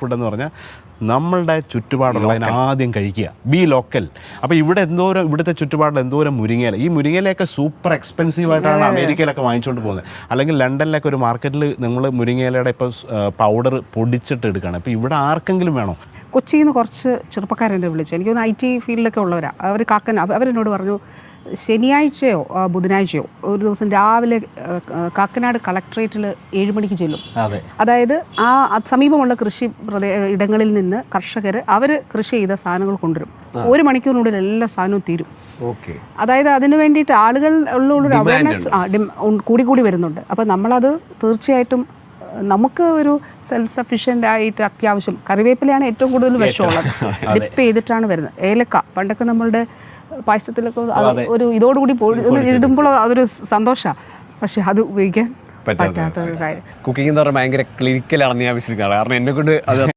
Food എന്ന് പറഞ്ഞാൽ നമ്മളുടെ ചുറ്റുപാടുള്ളതിന് ആദ്യം കഴിക്കുക, ബി ലോക്കൽ. അപ്പോൾ ഇവിടുത്തെ ചുറ്റുപാടിൽ എന്തോരം മുരിങ്ങയില, ഈ മുരിങ്ങയിലയൊക്കെ സൂപ്പർ എക്സ്പെൻസീവ് ആയിട്ടാണ് അമേരിക്കയിലൊക്കെ വാങ്ങിച്ചുകൊണ്ട് പോകുന്നത്. അല്ലെങ്കിൽ ലണ്ടനിലൊക്കെ ഒരു മാർക്കറ്റിൽ നിങ്ങൾ മുരിങ്ങയിലയുടെ ഇപ്പോൾ പൗഡർ പൊടിച്ചിട്ട് എടുക്കുകയാണ്. അപ്പോൾ ഇവിടെ ആർക്കെങ്കിലും വേണോ? കൊച്ചിയിൽ നിന്ന് കുറച്ച് ചെറുപ്പക്കാരെന്നെ വിളിച്ചു, എനിക്കൊന്ന് IT ഫീൽഡിലൊക്കെ ഉള്ളവരാണ്. അവരെന്നോട് പറഞ്ഞു ശനിയാഴ്ചയോ ബുധനാഴ്ചയോ ഒരു ദിവസം രാവിലെ കാക്കനാട് കളക്ട്രേറ്റിൽ 7 മണിക്ക് ചെല്ലും. അതായത് സമീപമുള്ള ഇടങ്ങളിൽ നിന്ന് കർഷകർ അവർ കൃഷി ചെയ്ത സാധനങ്ങൾ കൊണ്ടുവരും. 1 മണിക്കൂറിനുള്ളിൽ എല്ലാ സാധനവും തീരും. അതായത് അതിന് വേണ്ടിയിട്ട് ആളുകൾ ഉള്ളൊരു അവയർനെസ് കൂടി വരുന്നുണ്ട്. അപ്പോൾ നമ്മളത് തീർച്ചയായിട്ടും നമുക്ക് ഒരു സെൽഫ് സഫീഷ്യൻ്റ് ആയിട്ട് അത്യാവശ്യം കറിവേപ്പിലയാണ് ഏറ്റവും കൂടുതൽ വിഷമുള്ളത്. ഡിപ്പ് ചെയ്തിട്ടാണ് വരുന്നത്. ഏലക്ക പണ്ടൊക്കെ നമ്മളുടെ പായസത്തിലൊക്കെ ഒരു ഇതോടുകൂടി ഇടുമ്പോൾ അതൊരു സന്തോഷമാണ്. പക്ഷെ അത് ഉപയോഗിക്കാൻ പറ്റാത്ത ഒരു കാര്യം. കുക്കിംഗ് എന്ന് പറഞ്ഞാൽ ഭയങ്കര ക്ലിനിക്കലാണെന്ന് ഞാൻ വിശ്വസിക്കുന്നത്. കാരണം എന്നെ കൊണ്ട് അത്